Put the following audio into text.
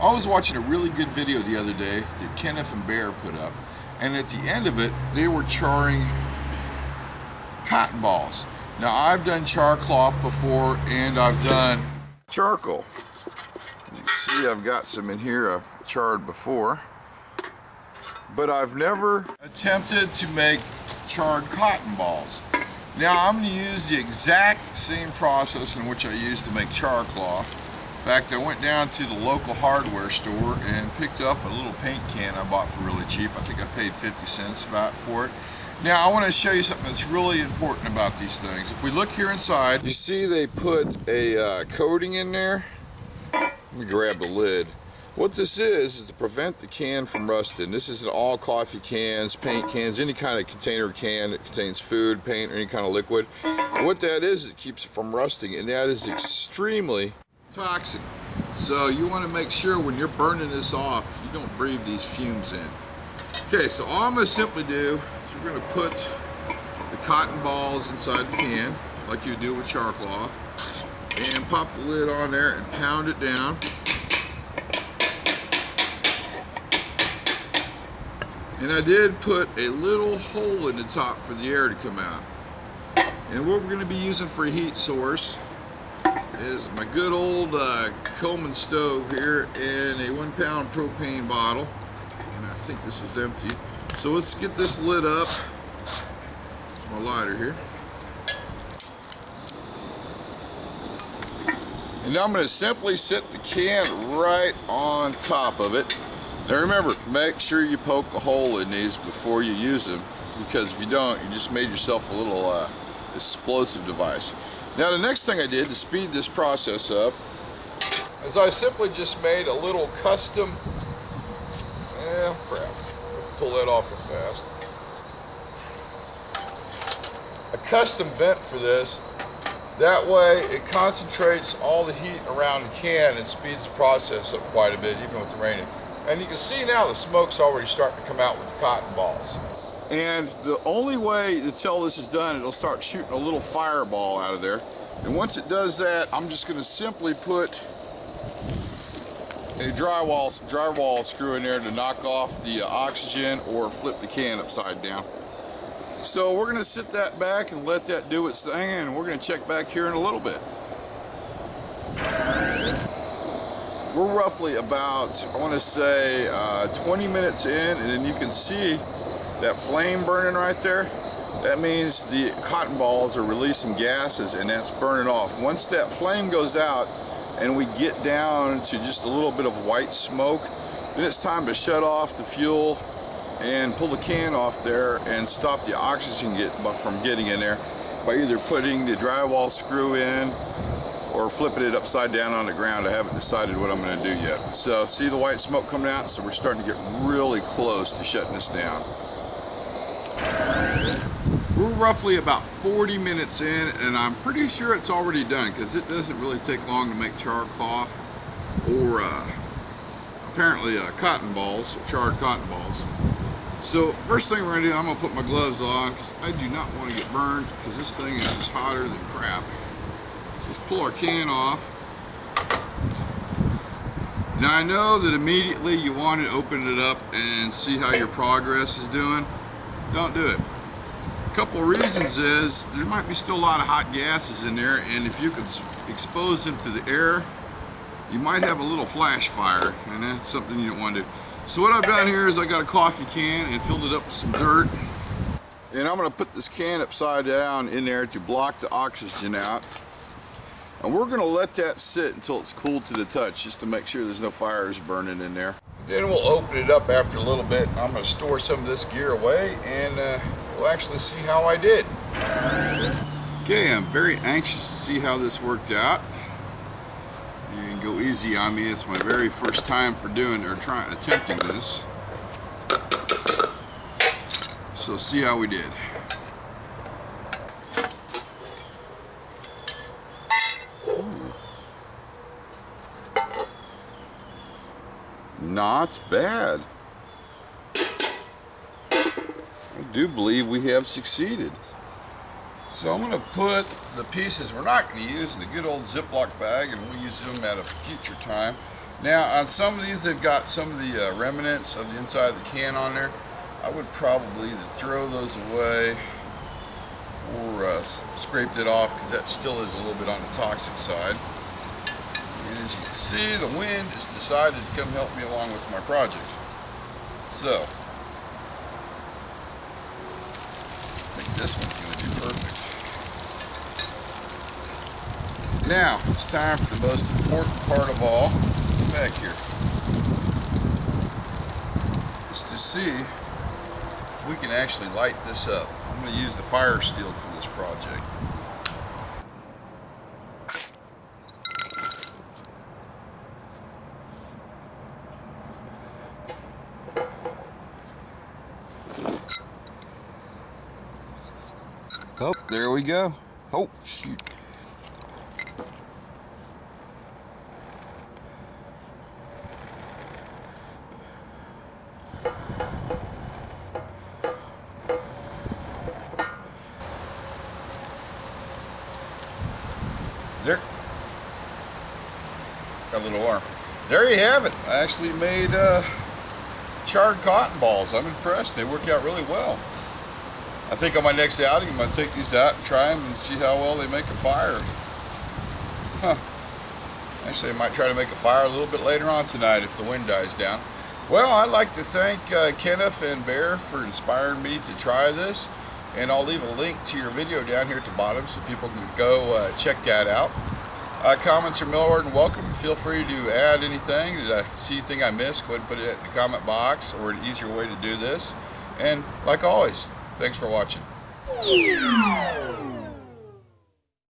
I was watching a really good video the other day that Kenneth and Bear put up, and at the end of it, they were charring cotton balls. Now, I've done char cloth before, and I've done charcoal. As you can see, I've got some in here I've charred before, but I've never attempted to make charred cotton balls. Now, I'm going to use the exact same process in which I used to make char cloth. In fact, I went down to the local hardware store and picked up a little paint can I bought for really cheap. I think I paid 50 cents about for it. Now, I want to show you something that's really important about these things. If we look here inside, you see they put a coating in there. Let me grab the lid. What this is to prevent the can from rusting. This is in all coffee cans, paint cans, any kind of container can that contains food, paint, or any kind of liquid. And what that is, it keeps it from rusting, and that is extremely toxic. So you want to make sure when you're burning this off, you don't breathe these fumes in. Okay, so all I'm going to simply do is we're going to put the cotton balls inside the can, like you do with char cloth, and pop the lid on there and pound it down. And I did put a little hole in the top for the air to come out. And what we're going to be using for a heat source is my good old Coleman stove here and a 1 pound propane bottle, and I think this is empty. So let's get this lit up. It's my lighter here. And now I'm going to simply set the can right on top of it. Now remember, make sure you poke a hole in these before you use them, because if you don't, you just made yourself a little explosive device. Now the next thing I did to speed this process up is I simply just made a little custom, pull that off real fast. A custom vent for this. That way it concentrates all the heat around the can and speeds the process up quite a bit, even with the raining. And you can see now the smoke's already starting to come out with the cotton balls. And the only way to tell this is done, it'll start shooting a little fireball out of there. And once it does that, I'm just going to simply put a drywall screw in there to knock off the oxygen or flip the can upside down. So we're going to sit that back and let that do its thing, and we're going to check back here in a little bit. We're roughly about, I want to say, 20 minutes in, and then you can see that flame burning right there. That means the cotton balls are releasing gases, and that's burning off. Once that flame goes out and we get down to just a little bit of white smoke, then it's time to shut off the fuel and pull the can off there and stop the oxygen from getting in there by either putting the drywall screw in or flipping it upside down on the ground. I haven't decided what I'm going to do yet. So see the white smoke coming out? So we're starting to get really close to shutting this down. We're roughly about 40 minutes in, and I'm pretty sure it's already done, because it doesn't really take long to make char cloth or apparently cotton balls, charred cotton balls. So first thing we're going to do, I'm going to put my gloves on, because I do not want to get burned, because this thing is just hotter than crap. So let's pull our can off. Now I know that immediately you want to open it up and see how your progress is doing. Don't do it. A couple of reasons is there might be still a lot of hot gases in there, and if you could expose them to the air, you might have a little flash fire, and that's something you don't want to do. So what I've done here is I got a coffee can and filled it up with some dirt, and I'm going to put this can upside down in there to block the oxygen out, and we're going to let that sit until it's cooled to the touch, just to make sure there's no fires burning in there. Then we'll open it up after a little bit. I'm going to store some of this gear away, and we'll actually see how I did. Okay, I'm very anxious to see how this worked out. And go easy on me. It's my very first time for attempting this. So see how we did. Not bad. I do believe we have succeeded. So I'm going to put the pieces we're not going to use in a good old Ziploc bag, and we'll use them at a future time. Now on some of these they've got some of the remnants of the inside of the can on there. I would probably either throw those away or scraped it off, because that still is a little bit on the toxic side. And as you can see, the wind has decided to come help me along with my project. So, I think this one's going to be perfect. Now, it's time for the most important part of all, back here, is to see if we can actually light this up. I'm going to use the fire steel for this project. Oh, there we go. Oh, shoot. There. Got a little arm. There you have it. I actually made charred cotton balls. I'm impressed. They work out really well. I think on my next outing, I'm going to take these out and try them and see how well they make a fire. Actually, I might try to make a fire a little bit later on tonight if the wind dies down. Well, I'd like to thank Kenneth and Bear for inspiring me to try this. And I'll leave a link to your video down here at the bottom so people can go check that out. Comments are more than welcome. Feel free to add anything. Did I see anything I missed? Go ahead and put it in the comment box, or an easier way to do this. And like always, thanks for watching.